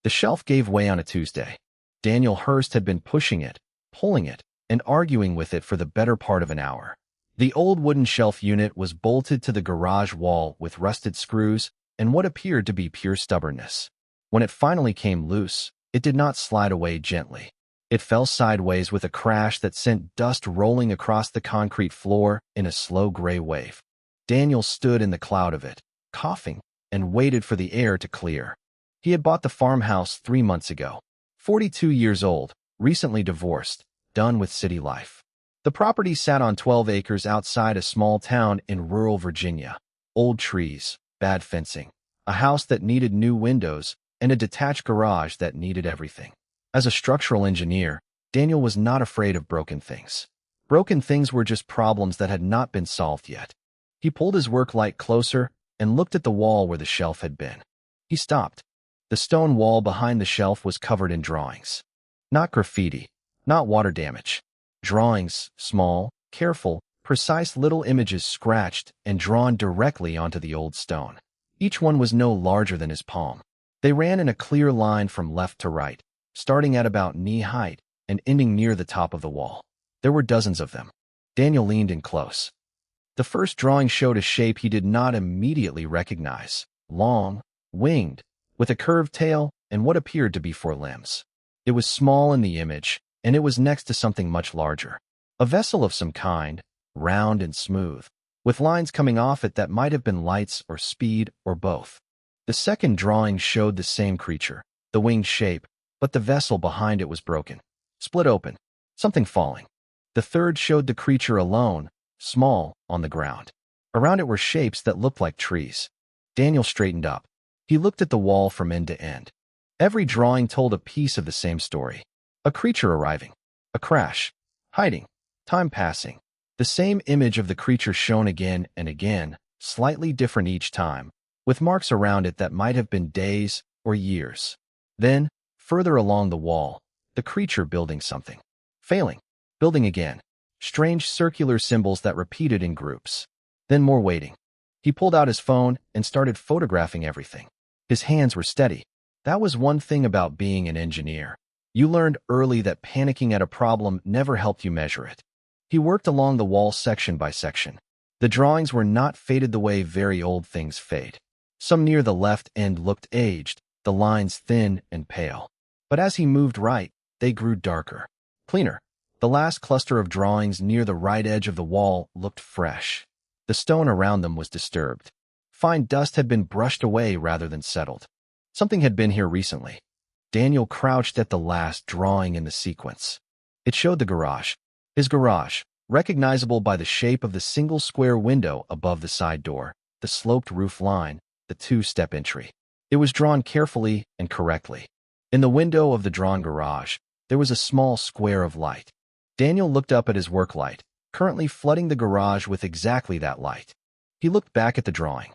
The shelf gave way on a Tuesday. Daniel Hurst had been pushing it, pulling it, and arguing with it for the better part of an hour. The old wooden shelf unit was bolted to the garage wall with rusted screws and what appeared to be pure stubbornness. When it finally came loose, it did not slide away gently. It fell sideways with a crash that sent dust rolling across the concrete floor in a slow gray wave. Daniel stood in the cloud of it, coughing, and waited for the air to clear. He had bought the farmhouse 3 months ago. 42 years old, recently divorced, done with city life. The property sat on 12 acres outside a small town in rural Virginia. Old trees, bad fencing, a house that needed new windows, and a detached garage that needed everything. As a structural engineer, Daniel was not afraid of broken things. Broken things were just problems that had not been solved yet. He pulled his work light closer and looked at the wall where the shelf had been. He stopped. The stone wall behind the shelf was covered in drawings. Not graffiti, not water damage. Drawings, small, careful, precise little images scratched and drawn directly onto the old stone. Each one was no larger than his palm. They ran in a clear line from left to right, starting at about knee height and ending near the top of the wall. There were dozens of them. Daniel leaned in close. The first drawing showed a shape he did not immediately recognize. Long, winged, with a curved tail and what appeared to be 4 limbs. It was small in the image, and it was next to something much larger. A vessel of some kind, round and smooth, with lines coming off it that might have been lights or speed or both. The second drawing showed the same creature, the winged shape, but the vessel behind it was broken, split open, something falling. The third showed the creature alone, small, on the ground. Around it were shapes that looked like trees. Daniel straightened up. He looked at the wall from end to end. Every drawing told a piece of the same story. A creature arriving, a crash, hiding, time passing. The same image of the creature shown again and again, slightly different each time, with marks around it that might have been days or years. Then, further along the wall, the creature building something. Failing. Building again. Strange circular symbols that repeated in groups. Then more waiting. He pulled out his phone and started photographing everything. His hands were steady. That was one thing about being an engineer. You learned early that panicking at a problem never helped you measure it. He worked along the wall section by section. The drawings were not faded the way very old things fade. Some near the left end looked aged, the lines thin and pale. But as he moved right, they grew darker, cleaner. The last cluster of drawings near the right edge of the wall looked fresh. The stone around them was disturbed. Fine dust had been brushed away rather than settled. Something had been here recently. Daniel crouched at the last drawing in the sequence. It showed the garage. His garage, recognizable by the shape of the single square window above the side door, the sloped roof line, the 2-step entry. It was drawn carefully and correctly. In the window of the drawn garage, there was a small square of light. Daniel looked up at his work light, currently flooding the garage with exactly that light. He looked back at the drawing.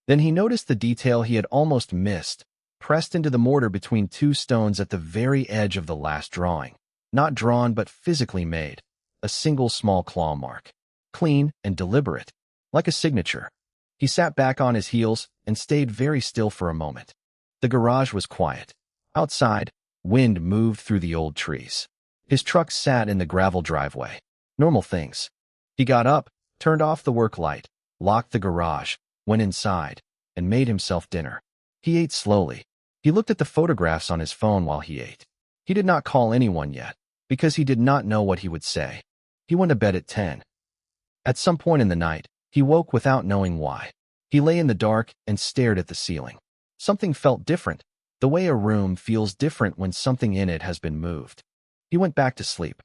Then he noticed the detail he had almost missed, pressed into the mortar between 2 stones at the very edge of the last drawing. Not drawn but physically made. A single small claw mark. Clean and deliberate, like a signature. He sat back on his heels and stayed very still for a moment. The garage was quiet. Outside, wind moved through the old trees. His truck sat in the gravel driveway. Normal things. He got up, turned off the work light, locked the garage, went inside, and made himself dinner. He ate slowly. He looked at the photographs on his phone while he ate. He did not call anyone yet, because he did not know what he would say. He went to bed at 10. At some point in the night, he woke without knowing why. He lay in the dark and stared at the ceiling. Something felt different, the way a room feels different when something in it has been moved. He went back to sleep.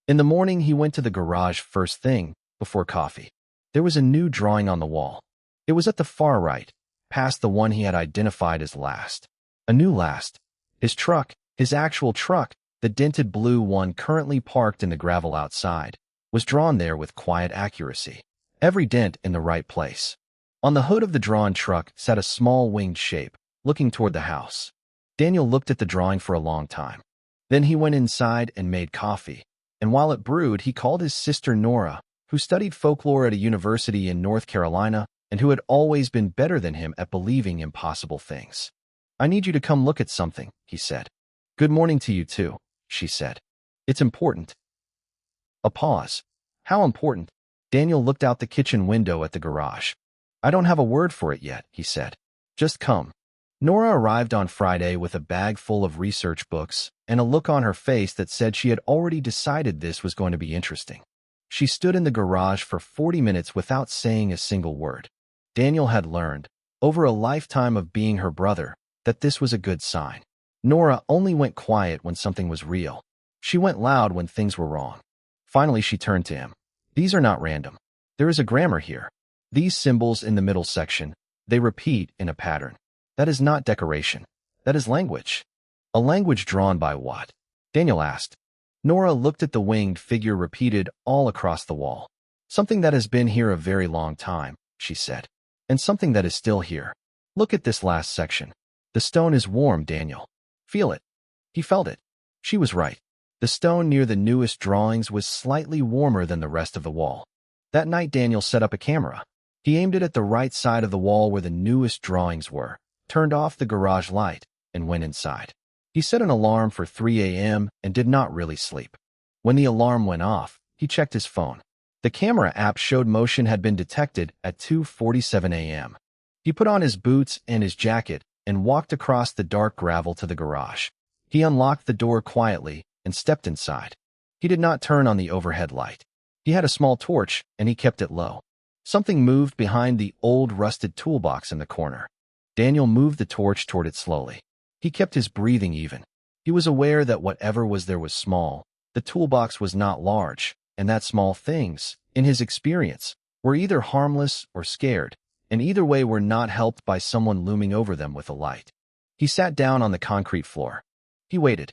In the morning, he went to the garage first thing, before coffee. There was a new drawing on the wall. It was at the far right, past the one he had identified as last. A new last. His truck, his actual truck, the dented blue one currently parked in the gravel outside, was drawn there with quiet accuracy. Every dent in the right place. On the hood of the drawn truck sat a small winged shape, looking toward the house. Daniel looked at the drawing for a long time. Then he went inside and made coffee, and while it brewed, he called his sister Nora, who studied folklore at a university in North Carolina and who had always been better than him at believing impossible things. I need you to come look at something, he said. Good morning to you too, she said. It's important. A pause. How important? Daniel looked out the kitchen window at the garage. I don't have a word for it yet, he said. Just come. Nora arrived on Friday with a bag full of research books and a look on her face that said she had already decided this was going to be interesting. She stood in the garage for 40 minutes without saying a single word. Daniel had learned, over a lifetime of being her brother, that this was a good sign. Nora only went quiet when something was real. She went loud when things were wrong. Finally, she turned to him. These are not random. There is a grammar here. These symbols in the middle section, they repeat in a pattern. That is not decoration. That is language. A language drawn by what? Daniel asked. Nora looked at the winged figure repeated all across the wall. Something that has been here a very long time, she said. And something that is still here. Look at this last section. The stone is warm, Daniel. Feel it. He felt it. She was right. The stone near the newest drawings was slightly warmer than the rest of the wall. That night, Daniel set up a camera. He aimed it at the right side of the wall where the newest drawings were, turned off the garage light, and went inside. He set an alarm for 3 a.m. and did not really sleep. When the alarm went off, he checked his phone. The camera app showed motion had been detected at 2:47 a.m. He put on his boots and his jacket and walked across the dark gravel to the garage. He unlocked the door quietly and stepped inside. He did not turn on the overhead light. He had a small torch, and he kept it low. Something moved behind the old rusted toolbox in the corner. Daniel moved the torch toward it slowly. He kept his breathing even. He was aware that whatever was there was small. The toolbox was not large, and that small things, in his experience, were either harmless or scared, and either way were not helped by someone looming over them with a light. He sat down on the concrete floor. He waited.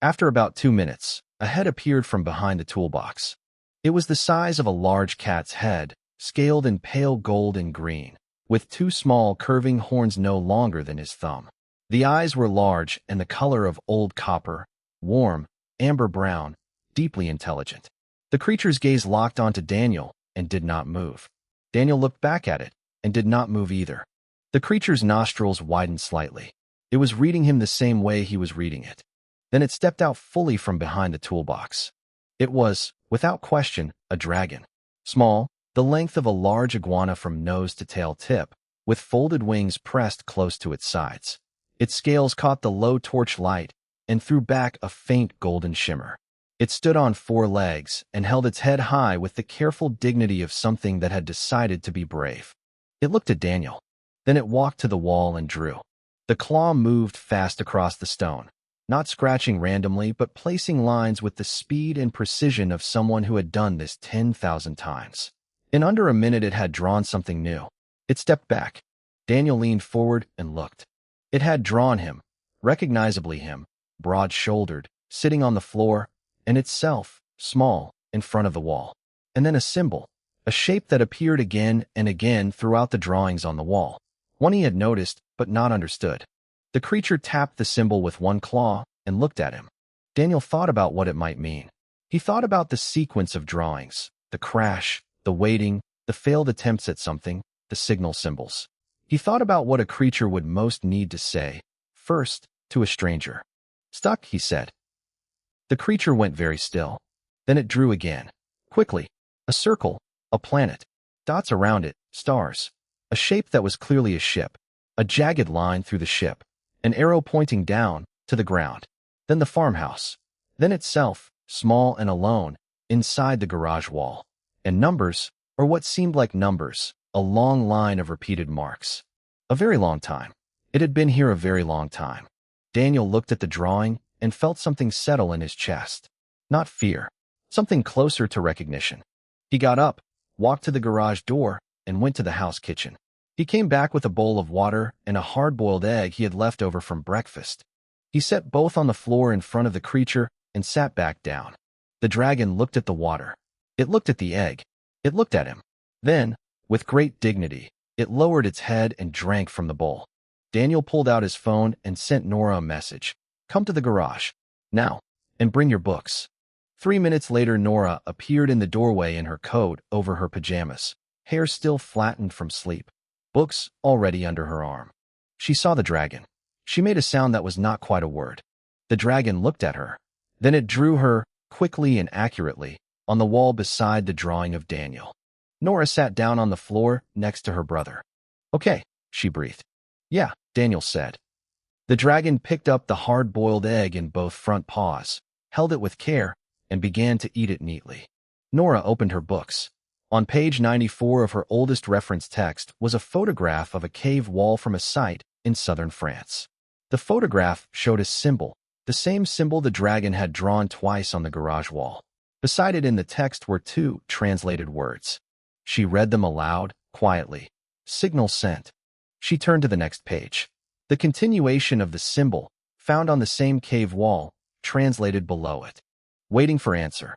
After about 2 minutes, a head appeared from behind the toolbox. It was the size of a large cat's head, scaled in pale gold and green, with 2 small curving horns no longer than his thumb. The eyes were large and the color of old copper, warm, amber brown, deeply intelligent. The creature's gaze locked onto Daniel and did not move. Daniel looked back at it and did not move either. The creature's nostrils widened slightly. It was reading him the same way he was reading it. Then it stepped out fully from behind the toolbox. It was, without question, a dragon. Small, the length of a large iguana from nose to tail tip, with folded wings pressed close to its sides. Its scales caught the low torch light and threw back a faint golden shimmer. It stood on 4 legs and held its head high with the careful dignity of something that had decided to be brave. It looked at Daniel. Then it walked to the wall and drew. The claw moved fast across the stone, not scratching randomly, but placing lines with the speed and precision of someone who had done this 10,000 times. In under a minute, it had drawn something new. It stepped back. Daniel leaned forward and looked. It had drawn him, recognizably him, broad-shouldered, sitting on the floor, and itself, small, in front of the wall. And then a symbol, a shape that appeared again and again throughout the drawings on the wall. One he had noticed, but not understood. The creature tapped the symbol with 1 claw and looked at him. Daniel thought about what it might mean. He thought about the sequence of drawings, the crash, the waiting, the failed attempts at something, the signal symbols. He thought about what a creature would most need to say, first, to a stranger. Stuck, he said. The creature went very still. Then it drew again. Quickly. A circle, a planet. Dots around it, stars. A shape that was clearly a ship. A jagged line through the ship. An arrow pointing down, to the ground. Then the farmhouse. Then itself, small and alone, inside the garage wall. And numbers, or what seemed like numbers, a long line of repeated marks. A very long time. It had been here a very long time. Daniel looked at the drawing and felt something settle in his chest. Not fear. Something closer to recognition. He got up, walked to the garage door, and went to the house kitchen. He came back with a bowl of water and a hard-boiled egg he had left over from breakfast. He set both on the floor in front of the creature and sat back down. The dragon looked at the water. It looked at the egg. It looked at him. Then, with great dignity, it lowered its head and drank from the bowl. Daniel pulled out his phone and sent Nora a message. Come to the garage. Now. And bring your books. 3 minutes later, Nora appeared in the doorway in her coat over her pajamas, hair still flattened from sleep, books already under her arm. She saw the dragon. She made a sound that was not quite a word. The dragon looked at her. Then it drew her, quickly and accurately, on the wall beside the drawing of Daniel. Nora sat down on the floor next to her brother. "Okay," she breathed. "Yeah," Daniel said. The dragon picked up the hard-boiled egg in both front paws, held it with care, and began to eat it neatly. Nora opened her books. On page 94 of her oldest reference text was a photograph of a cave wall from a site in southern France. The photograph showed a symbol, the same symbol the dragon had drawn twice on the garage wall. Beside it in the text were two translated words. She read them aloud, quietly. "Signal sent." She turned to the next page. The continuation of the symbol, found on the same cave wall, translated below it. "Waiting for answer."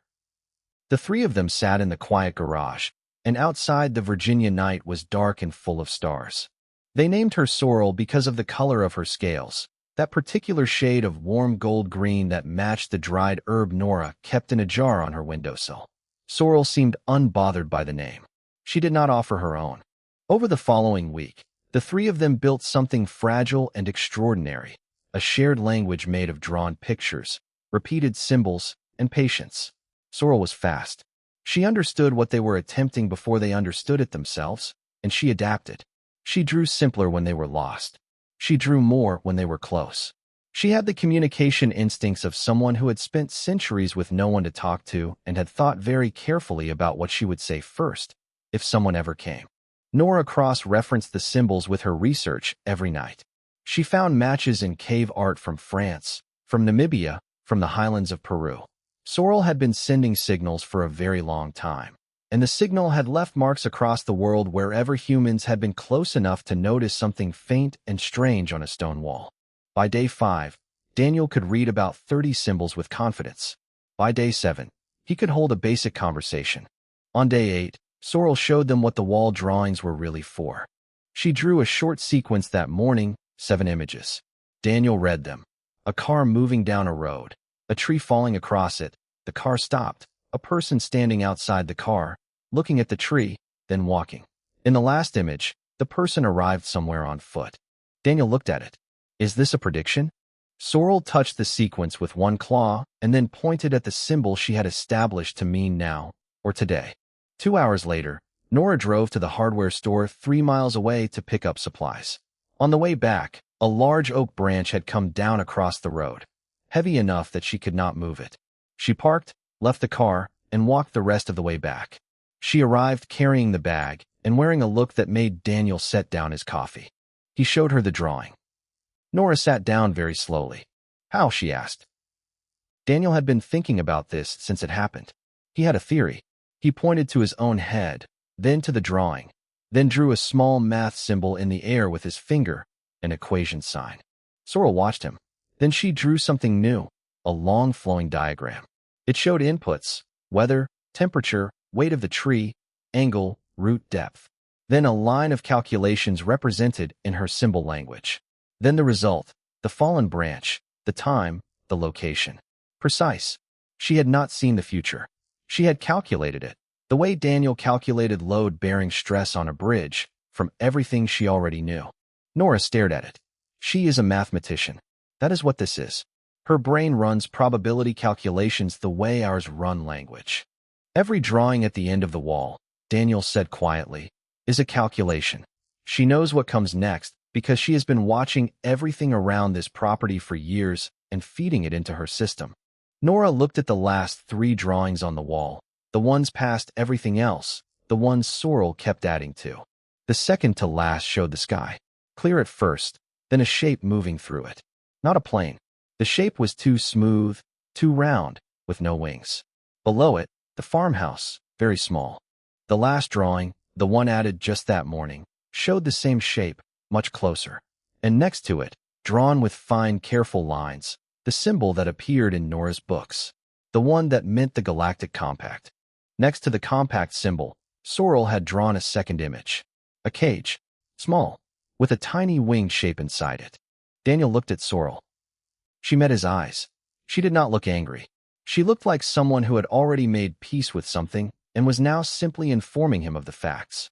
The three of them sat in the quiet garage, and outside the Virginia night was dark and full of stars. They named her Sorrel because of the color of her scales, that particular shade of warm gold green that matched the dried herb Nora kept in a jar on her windowsill. Sorrel seemed unbothered by the name. She did not offer her own. Over the following week, the three of them built something fragile and extraordinary, a shared language made of drawn pictures, repeated symbols, and patience. Sorrel was fast. She understood what they were attempting before they understood it themselves, and she adapted. She drew simpler when they were lost. She drew more when they were close. She had the communication instincts of someone who had spent centuries with no one to talk to and had thought very carefully about what she would say first, if someone ever came. Nora cross-referenced the symbols with her research every night. She found matches in cave art from France, from Namibia, from the highlands of Peru. Sorrel had been sending signals for a very long time, and the signal had left marks across the world wherever humans had been close enough to notice something faint and strange on a stone wall. By day 5, Daniel could read about 30 symbols with confidence. By day 7, he could hold a basic conversation. On day 8, Sorrel showed them what the wall drawings were really for. She drew a short sequence that morning, 7 images. Daniel read them. A car moving down a road, a tree falling across it, the car stopped, a person standing outside the car, looking at the tree, then walking. In the last image, the person arrived somewhere on foot. Daniel looked at it. "Is this a prediction?" Sorrel touched the sequence with one claw and then pointed at the symbol she had established to mean now, or today. 2 hours later, Nora drove to the hardware store 3 miles away to pick up supplies. On the way back, a large oak branch had come down across the road, heavy enough that she could not move it. She parked, left the car, and walked the rest of the way back. She arrived carrying the bag and wearing a look that made Daniel set down his coffee. He showed her the drawing. Nora sat down very slowly. "How?" she asked. Daniel had been thinking about this since it happened. He had a theory. He pointed to his own head, then to the drawing, then drew a small math symbol in the air with his finger, an equation sign. Sorrel watched him. Then she drew something new, a long flowing diagram. It showed inputs, weather, temperature, weight of the tree, angle, root depth. Then a line of calculations represented in her symbol language. Then the result, the fallen branch, the time, the location. Precise. She had not seen the future. She had calculated it, the way Daniel calculated load-bearing stress on a bridge, from everything she already knew. Nora stared at it. She is a mathematician. That is what this is. Her brain runs probability calculations the way ours run language. Every drawing at the end of the wall, Daniel said quietly, is a calculation. She knows what comes next because she has been watching everything around this property for years and feeding it into her system. Nora looked at the last 3 drawings on the wall, the ones past everything else, the ones Sorrel kept adding to. The second to last showed the sky, clear at first, then a shape moving through it. Not a plane. The shape was too smooth, too round, with no wings. Below it, the farmhouse, very small. The last drawing, the one added just that morning, showed the same shape, much closer. And next to it, drawn with fine, careful lines, the symbol that appeared in Nora's books, the one that meant the galactic compact. Next to the compact symbol, Sorrel had drawn a second image. A cage, small, with a tiny winged shape inside it. Daniel looked at Sorrel. She met his eyes. She did not look angry. She looked like someone who had already made peace with something and was now simply informing him of the facts.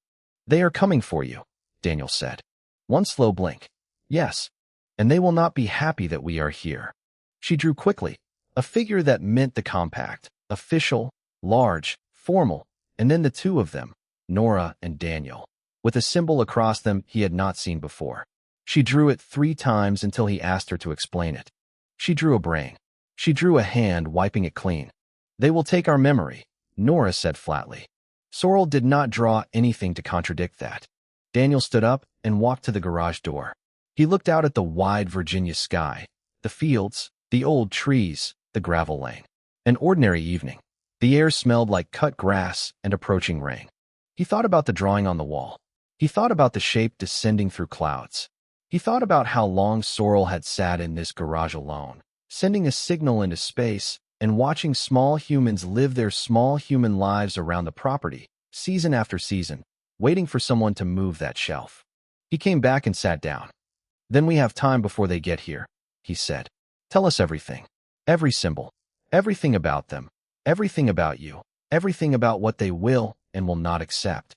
"They are coming for you," Daniel said. One slow blink. Yes. And they will not be happy that we are here. She drew quickly, a figure that meant the compact, official, large, formal, and then the two of them, Nora and Daniel, with a symbol across them he had not seen before. She drew it 3 times until he asked her to explain it. She drew a brain. She drew a hand, wiping it clean. They will take our memory, Nora said flatly. Sorrel did not draw anything to contradict that. Daniel stood up and walked to the garage door. He looked out at the wide Virginia sky, the fields, the old trees, the gravel lane. An ordinary evening. The air smelled like cut grass and approaching rain. He thought about the drawing on the wall. He thought about the shape descending through clouds. He thought about how long Sorrel had sat in this garage alone, sending a signal into space and watching small humans live their small human lives around the property, season after season, waiting for someone to move that shelf. He came back and sat down. Then we have time before they get here, he said. Tell us everything. Every symbol. Everything about them. Everything about you. Everything about what they will and will not accept.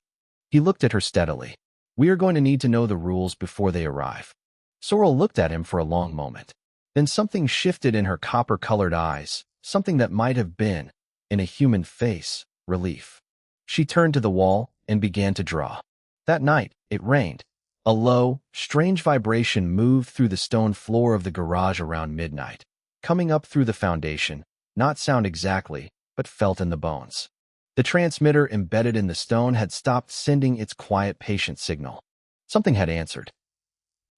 He looked at her steadily. We are going to need to know the rules before they arrive. Sorrel looked at him for a long moment. Then something shifted in her copper-colored eyes, something that might have been, in a human face, relief. She turned to the wall and began to draw. That night, it rained. A low, strange vibration moved through the stone floor of the garage around midnight, coming up through the foundation, not sound exactly, but felt in the bones. The transmitter embedded in the stone had stopped sending its quiet, patient signal. Something had answered.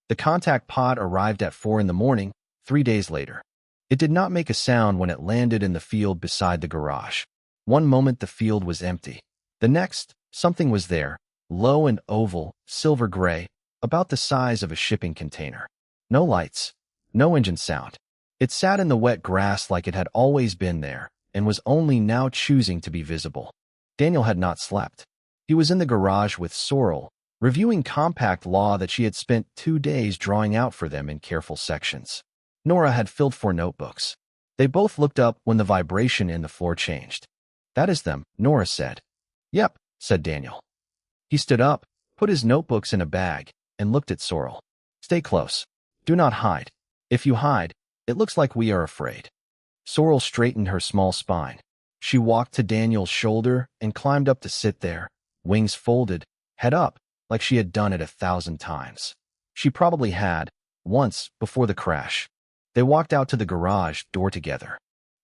The contact pod arrived at 4 in the morning, 3 days later. It did not make a sound when it landed in the field beside the garage. One moment the field was empty. The next, something was there, low and oval, silver gray, about the size of a shipping container. No lights, no engine sound. It sat in the wet grass like it had always been there, and was only now choosing to be visible. Daniel had not slept. He was in the garage with Sorrel, reviewing compact law that she had spent 2 days drawing out for them in careful sections. Nora had filled 4 notebooks. They both looked up when the vibration in the floor changed. That is them, Nora said. Yep, said Daniel. He stood up, put his notebooks in a bag, and looked at Sorrel. Stay close. Do not hide. If you hide, it looks like we are afraid. Sorrel straightened her small spine. She walked to Daniel's shoulder and climbed up to sit there, wings folded, head up, like she had done it 1,000 times. She probably had, once, before the crash. They walked out to the garage door together.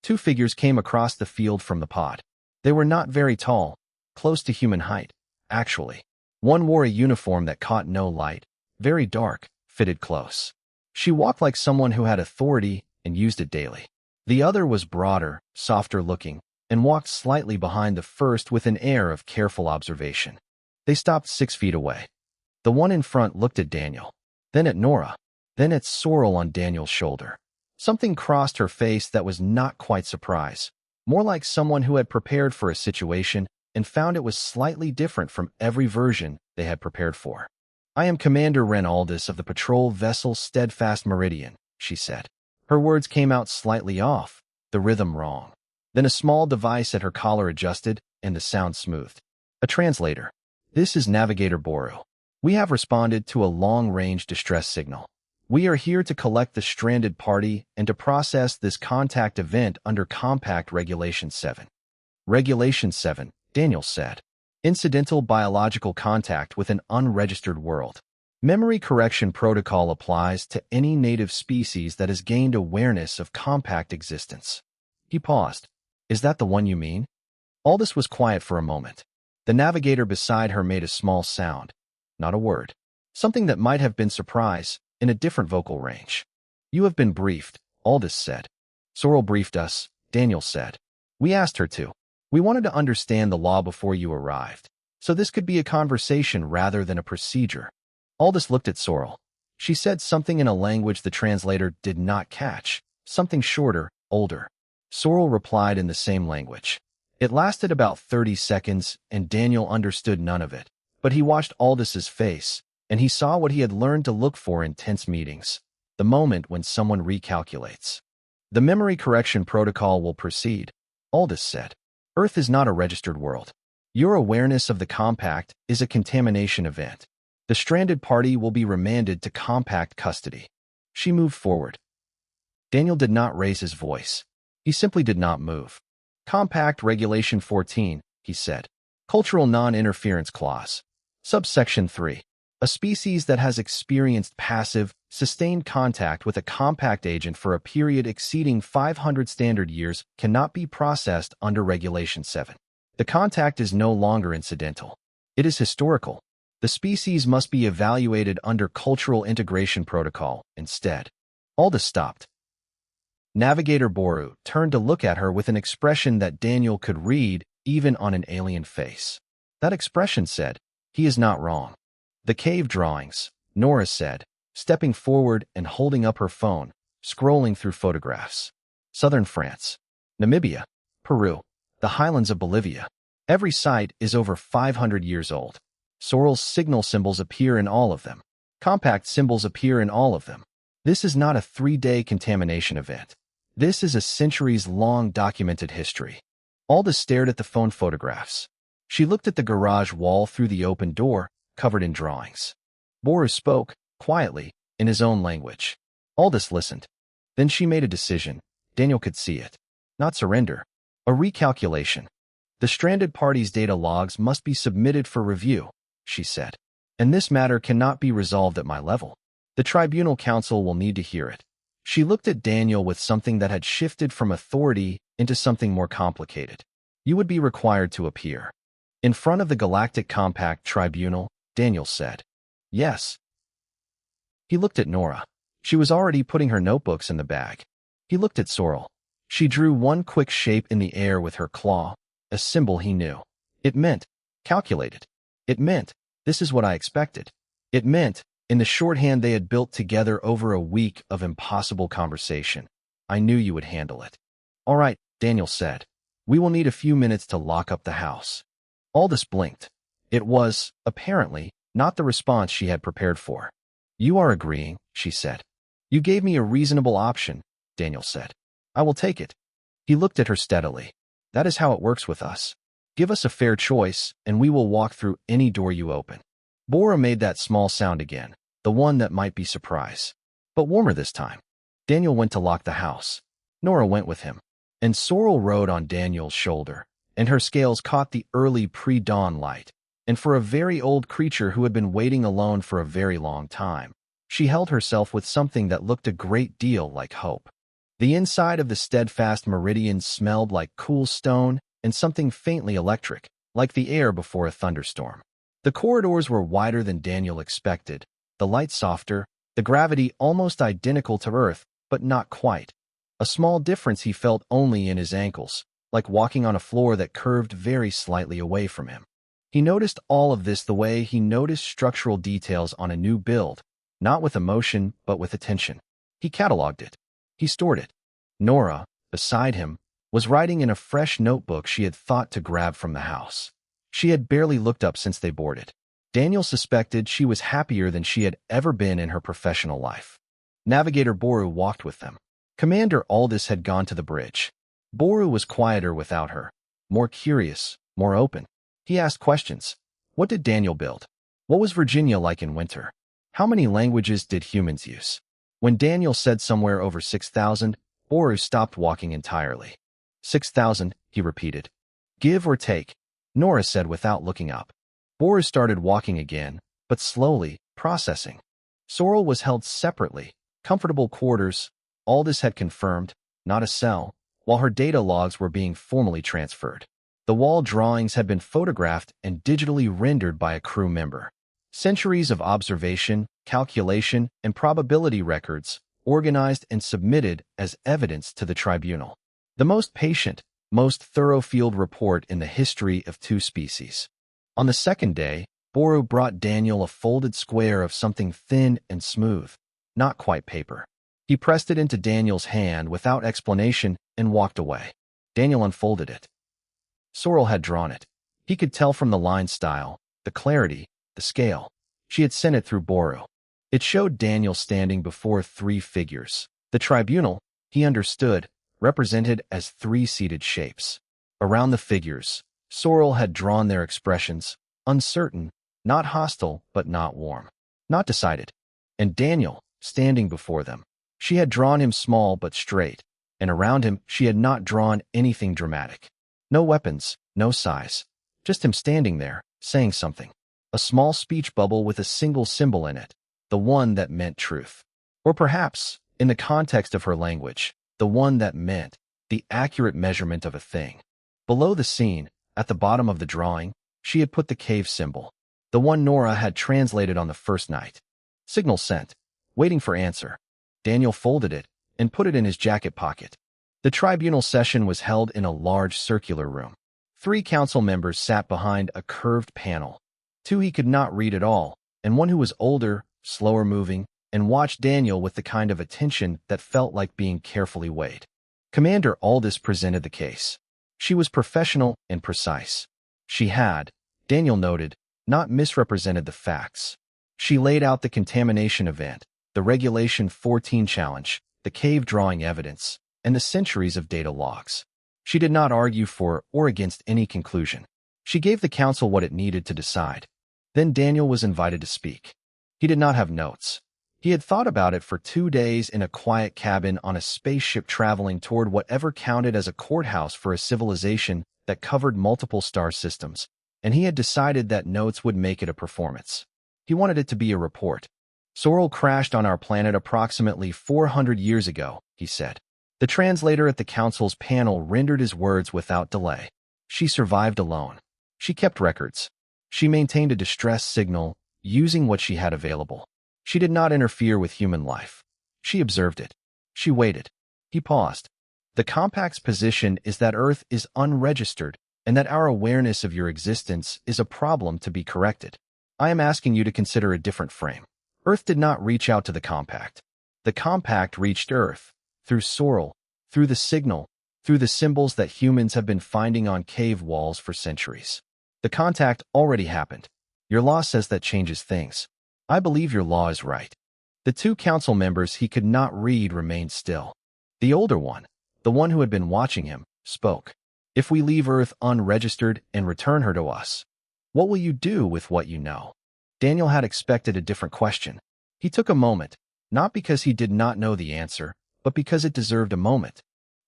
2 figures came across the field from the pod. They were not very tall, close to human height, actually. One wore a uniform that caught no light, very dark, fitted close. She walked like someone who had authority and used it daily. The other was broader, softer looking, and walked slightly behind the first with an air of careful observation. They stopped 6 feet away. The one in front looked at Daniel, then at Nora, then at Sorrel on Daniel's shoulder. Something crossed her face that was not quite surprise, more like someone who had prepared for a situation and found it was slightly different from every version they had prepared for. I am Commander Renaldis of the patrol vessel Steadfast Meridian, she said. Her words came out slightly off, the rhythm wrong. Then a small device at her collar adjusted, and the sound smoothed. A translator. This is Navigator Boru. We have responded to a long-range distress signal. We are here to collect the stranded party and to process this contact event under Compact Regulation 7. Regulation 7, Daniel said. Incidental biological contact with an unregistered world. Memory correction protocol applies to any native species that has gained awareness of compact existence. He paused. Is that the one you mean? Aldous was quiet for a moment. The navigator beside her made a small sound. Not a word. Something that might have been surprise, in a different vocal range. You have been briefed, Aldous said. Sorrel briefed us, Daniel said. We asked her to. We wanted to understand the law before you arrived, so this could be a conversation rather than a procedure. Aldous looked at Sorrel. She said something in a language the translator did not catch, something shorter, older. Sorrel replied in the same language. It lasted about 30 seconds, and Daniel understood none of it, but he watched Aldous' face, and he saw what he had learned to look for in tense meetings, the moment when someone recalculates. The memory correction protocol will proceed, Aldous said. Earth is not a registered world. Your awareness of the compact is a contamination event. The stranded party will be remanded to compact custody. She moved forward. Daniel did not raise his voice. He simply did not move. Compact Regulation 14, he said. Cultural Non-Interference Clause. Subsection 3. A species that has experienced passive, sustained contact with a compact agent for a period exceeding 500 standard years cannot be processed under Regulation 7. The contact is no longer incidental. It is historical. The species must be evaluated under Cultural Integration Protocol instead. Aldous stopped. Navigator Boru turned to look at her with an expression that Daniel could read even on an alien face. That expression said, "He is not wrong." The cave drawings, Nora said, stepping forward and holding up her phone, scrolling through photographs. Southern France, Namibia, Peru, the highlands of Bolivia. Every site is over 500 years old. Sorrel's signal symbols appear in all of them. Compact symbols appear in all of them. This is not a 3-day contamination event. This is a centuries-long documented history. Aldous stared at the phone photographs. She looked at the garage wall through the open door, covered in drawings. Boru spoke, quietly, in his own language. Aldous listened. Then she made a decision. Daniel could see it. Not surrender. A recalculation. The stranded party's data logs must be submitted for review, she said. And this matter cannot be resolved at my level. The Tribunal Council will need to hear it. She looked at Daniel with something that had shifted from authority into something more complicated. You would be required to appear. In front of the Galactic Compact Tribunal, Daniel said. Yes. He looked at Nora. She was already putting her notebooks in the bag. He looked at Sorrel. She drew one quick shape in the air with her claw, a symbol he knew. It meant, calculated. It meant, this is what I expected. It meant, in the shorthand they had built together over a week of impossible conversation, I knew you would handle it. All right, Daniel said. We will need a few minutes to lock up the house. Aldous blinked. It was, apparently, not the response she had prepared for. You are agreeing, she said. You gave me a reasonable option, Daniel said. I will take it. He looked at her steadily. That is how it works with us. Give us a fair choice, and we will walk through any door you open. Bora made that small sound again, the one that might be surprise. But warmer this time. Daniel went to lock the house. Nora went with him. And Sorrel rode on Daniel's shoulder, and her scales caught the early pre-dawn light. And for a very old creature who had been waiting alone for a very long time, she held herself with something that looked a great deal like hope. The inside of the steadfast meridian smelled like cool stone and something faintly electric, like the air before a thunderstorm. The corridors were wider than Daniel expected, the light softer, the gravity almost identical to Earth, but not quite. A small difference he felt only in his ankles, like walking on a floor that curved very slightly away from him. He noticed all of this the way he noticed structural details on a new build, not with emotion, but with attention. He cataloged it. He stored it. Nora, beside him, was writing in a fresh notebook she had thought to grab from the house. She had barely looked up since they boarded. Daniel suspected she was happier than she had ever been in her professional life. Navigator Boru walked with them. Commander Aldous had gone to the bridge. Boru was quieter without her, more curious, more open. He asked questions. What did Daniel build? What was Virginia like in winter? How many languages did humans use? When Daniel said somewhere over 6,000, Boru stopped walking entirely. 6,000, he repeated. Give or take, Nora said without looking up. Boru started walking again, but slowly, processing. Sorrel was held separately, comfortable quarters. Aldous had confirmed, not a cell, while her data logs were being formally transferred. The wall drawings had been photographed and digitally rendered by a crew member. Centuries of observation, calculation, and probability records, organized and submitted as evidence to the tribunal. The most patient, most thorough field report in the history of two species. On the second day, Boru brought Daniel a folded square of something thin and smooth, not quite paper. He pressed it into Daniel's hand without explanation and walked away. Daniel unfolded it. Sorrel had drawn it. He could tell from the line style, the clarity, the scale. She had sent it through Boru. It showed Daniel standing before 3 figures. The tribunal, he understood, represented as 3 seated shapes. Around the figures, Sorrel had drawn their expressions, uncertain, Not hostile, but not warm. Not decided. And Daniel, standing before them. She had drawn him small but straight, and around him she had not drawn anything dramatic. No weapons, no size. Just him standing there, saying something. A small speech bubble with a single symbol in it, the one that meant truth. Or perhaps, in the context of her language, the one that meant the accurate measurement of a thing. Below the scene, at the bottom of the drawing, she had put the cave symbol, the one Nora had translated on the first night. Signal sent. Waiting for answer. Daniel folded it and put it in his jacket pocket. The tribunal session was held in a large circular room. 3 council members sat behind a curved panel. 2 he could not read at all, and 1 who was older, slower moving, and watched Daniel with the kind of attention that felt like being carefully weighed. Commander Aldous presented the case. She was professional and precise. She had, Daniel noted, not misrepresented the facts. She laid out the contamination event, the Regulation 14 challenge, the cave drawing evidence, and the centuries of data logs. She did not argue for or against any conclusion. She gave the council what it needed to decide. Then Daniel was invited to speak. He did not have notes. He had thought about it for 2 days in a quiet cabin on a spaceship traveling toward whatever counted as a courthouse for a civilization that covered multiple star systems, and he had decided that notes would make it a performance. He wanted it to be a report. Sorrel crashed on our planet approximately 400 years ago, he said. The translator at the council's panel rendered his words without delay. She survived alone. She kept records. She maintained a distress signal, using what she had available. She did not interfere with human life. She observed it. She waited. He paused. The compact's position is that Earth is unregistered and that our awareness of your existence is a problem to be corrected. I am asking you to consider a different frame. Earth did not reach out to the compact. The compact reached Earth, through Sorrel, through the signal, through the symbols that humans have been finding on cave walls for centuries. The contact already happened. Your law says that changes things. I believe your law is right. The 2 council members he could not read remained still. The older one, the one who had been watching him, spoke. If we leave Earth unregistered and return her to us, what will you do with what you know? Daniel had expected a different question. He took a moment, not because he did not know the answer, but because it deserved a moment.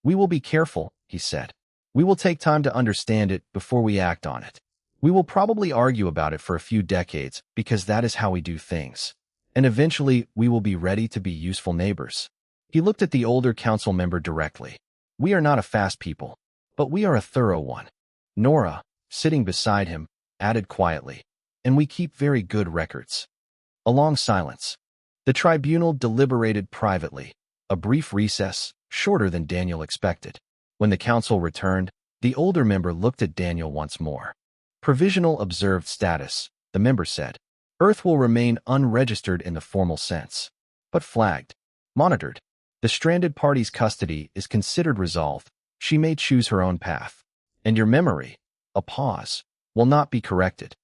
We will be careful, he said. We will take time to understand it before we act on it. We will probably argue about it for a few decades because that is how we do things. And eventually we will be ready to be useful neighbors. He looked at the older council member directly. We are not a fast people, but we are a thorough one. Nora, sitting beside him, added quietly, and we keep very good records. A long silence. The tribunal deliberated privately. A brief recess, shorter than Daniel expected. When the council returned, the older member looked at Daniel once more. Provisional observed status, the member said. Earth will remain unregistered in the formal sense, but flagged, monitored. The stranded party's custody is considered resolved. She may choose her own path. And your memory, a pause, will not be corrected.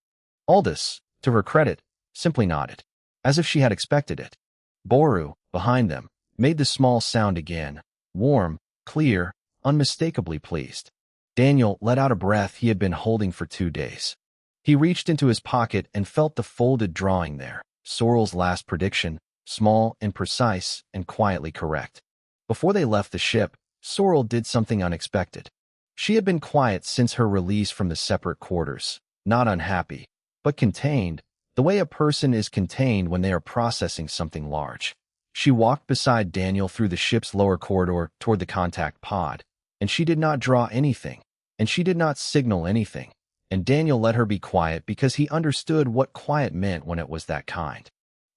Aldous, to her credit, simply nodded, as if she had expected it. Boru, behind them, made the small sound again, warm, clear, unmistakably pleased. Daniel let out a breath he had been holding for 2 days. He reached into his pocket and felt the folded drawing there, Sorrel's last prediction, small and precise and quietly correct. Before they left the ship, Sorrel did something unexpected. She had been quiet since her release from the separate quarters, not unhappy, but contained, the way a person is contained when they are processing something large. She walked beside Daniel through the ship's lower corridor toward the contact pod, and she did not draw anything, and she did not signal anything, and Daniel let her be quiet because he understood what quiet meant when it was that kind.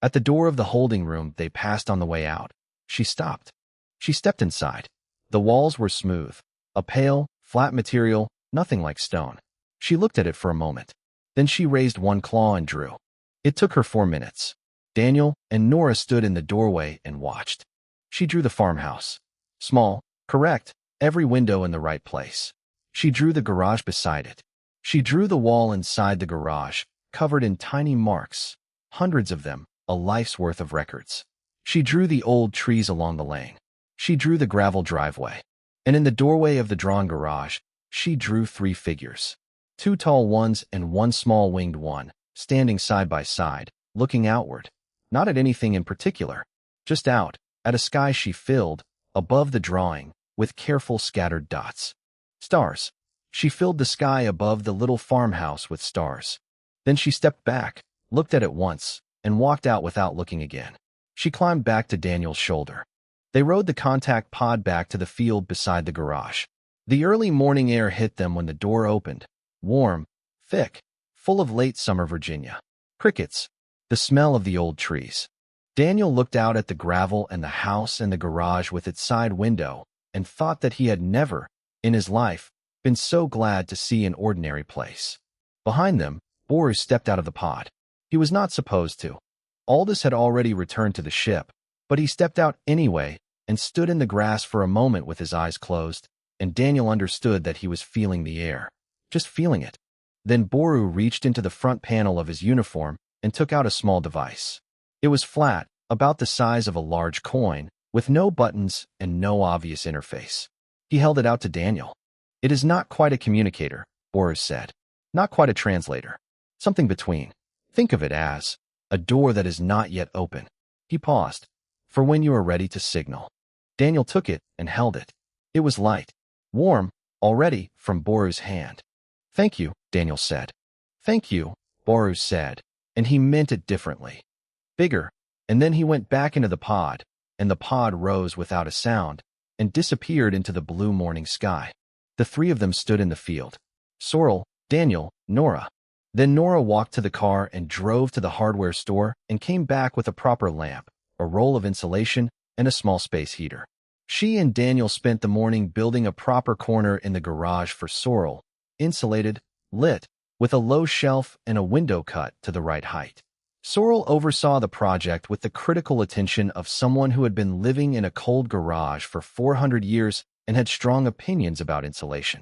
At the door of the holding room they passed on the way out. She stopped. She stepped inside. The walls were smooth, a pale, flat material, nothing like stone. She looked at it for a moment. Then she raised one claw and drew. It took her 4 minutes. Daniel and Nora stood in the doorway and watched. She drew the farmhouse. Small, correct, every window in the right place. She drew the garage beside it. She drew the wall inside the garage, covered in tiny marks, hundreds of them, a life's worth of records. She drew the old trees along the lane. She drew the gravel driveway. And in the doorway of the drawn garage, she drew 3 figures. 2 tall ones and 1 small winged one, standing side by side, looking outward. Not at anything in particular, just out, at a sky she filled, above the drawing, with careful scattered dots. Stars. She filled the sky above the little farmhouse with stars. Then she stepped back, looked at it once, and walked out without looking again. She climbed back to Daniel's shoulder. They rode the contact pod back to the field beside the garage. The early morning air hit them when the door opened, warm, thick, full of late summer Virginia. Crickets, the smell of the old trees. Daniel looked out at the gravel and the house and the garage with its side window and thought that he had never, in his life, been so glad to see an ordinary place. Behind them, Boru stepped out of the pod. He was not supposed to. Aldous had already returned to the ship, but he stepped out anyway and stood in the grass for a moment with his eyes closed, and Daniel understood that he was feeling the air. Just feeling it. Then Boru reached into the front panel of his uniform and took out a small device. It was flat, about the size of a large coin, with no buttons and no obvious interface. He held it out to Daniel. It is not quite a communicator, Boru said. Not quite a translator. Something between. Think of it as a door that is not yet open. He paused. For when you are ready to signal. Daniel took it and held it. It was light. Warm, already, from Boru's hand. Thank you, Daniel said. Thank you, Boru said, and he meant it differently. Bigger, and then he went back into the pod, and the pod rose without a sound and disappeared into the blue morning sky. The three of them stood in the field. Sorrel, Daniel, Nora. Then Nora walked to the car and drove to the hardware store and came back with a proper lamp, a roll of insulation, and a small space heater. She and Daniel spent the morning building a proper corner in the garage for Sorrel, insulated, lit, with a low shelf and a window cut to the right height. Sorrel oversaw the project with the critical attention of someone who had been living in a cold garage for 400 years and had strong opinions about insulation.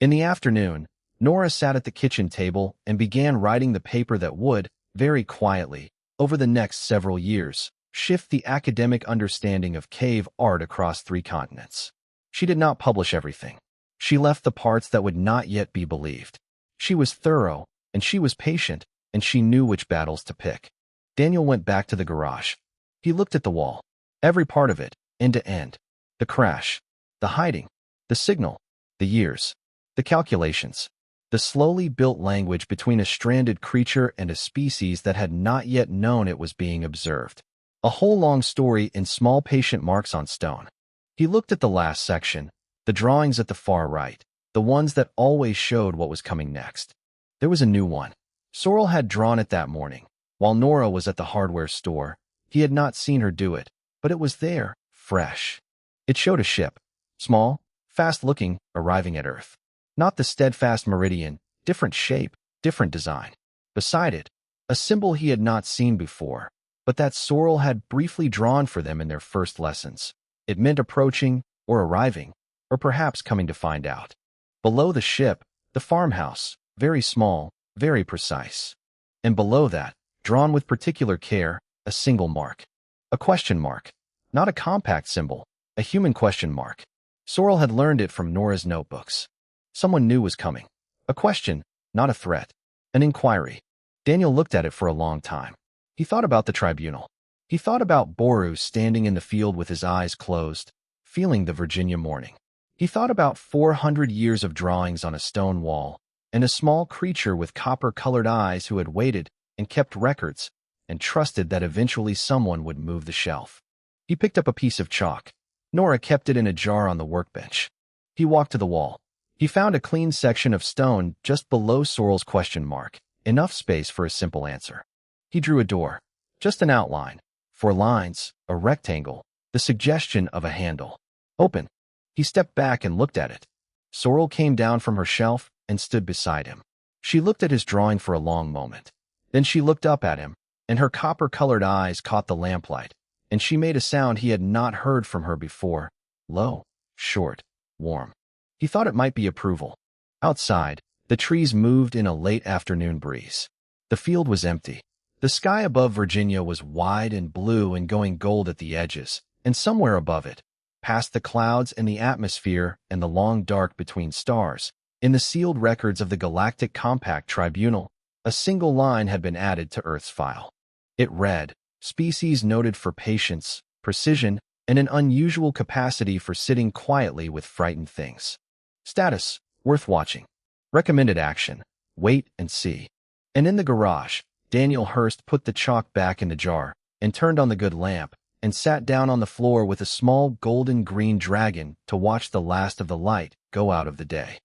In the afternoon, Nora sat at the kitchen table and began writing the paper that would, very quietly, over the next several years, shift the academic understanding of cave art across 3 continents. She did not publish everything. She left the parts that would not yet be believed. She was thorough, and she was patient, and she knew which battles to pick. Daniel went back to the garage. He looked at the wall. Every part of it, end to end. The crash, the hiding, the signal, the years, the calculations, the slowly built language between a stranded creature and a species that had not yet known it was being observed. A whole long story in small patient marks on stone. He looked at the last section, the drawings at the far right, the ones that always showed what was coming next. There was a new one. Sorrel had drawn it that morning. While Nora was at the hardware store, he had not seen her do it, but it was there, fresh. It showed a ship, small, fast-looking, arriving at Earth. Not the steadfast meridian, different shape, different design. Beside it, a symbol he had not seen before, but that Sorrel had briefly drawn for them in their first lessons. It meant approaching, or arriving, or perhaps coming to find out. Below the ship, the farmhouse, very small, very precise. And below that, drawn with particular care, a single mark. A question mark. Not a compact symbol, a human question mark. Sorrel had learned it from Nora's notebooks. Someone new was coming. A question, not a threat. An inquiry. Daniel looked at it for a long time. He thought about the Tribunal. He thought about Boru standing in the field with his eyes closed, feeling the Virginia morning. He thought about 400 years of drawings on a stone wall, and a small creature with copper-colored eyes who had waited and kept records and trusted that eventually someone would move the shelf. He picked up a piece of chalk. Nora kept it in a jar on the workbench. He walked to the wall. He found a clean section of stone just below Sorrel's question mark, enough space for a simple answer. He drew a door. Just an outline. 4 lines, a rectangle, the suggestion of a handle. Open. He stepped back and looked at it. Sorrel came down from her shelf and stood beside him. She looked at his drawing for a long moment. Then she looked up at him, and her copper-colored eyes caught the lamplight, and she made a sound he had not heard from her before, low, short, warm. He thought it might be approval. Outside, the trees moved in a late afternoon breeze. The field was empty. The sky above Virginia was wide and blue and going gold at the edges, and somewhere above it, past the clouds and the atmosphere and the long dark between stars, in the sealed records of the Galactic Compact Tribunal, A single line had been added to Earth's file. It read, "Species noted for patience, precision, and an unusual capacity for sitting quietly with frightened things. Status, worth watching. Recommended action, wait and see." And in the garage, Daniel Hurst put the chalk back in the jar and turned on the good lamp and sat down on the floor with a small golden-green dragon to watch the last of the light go out of the day.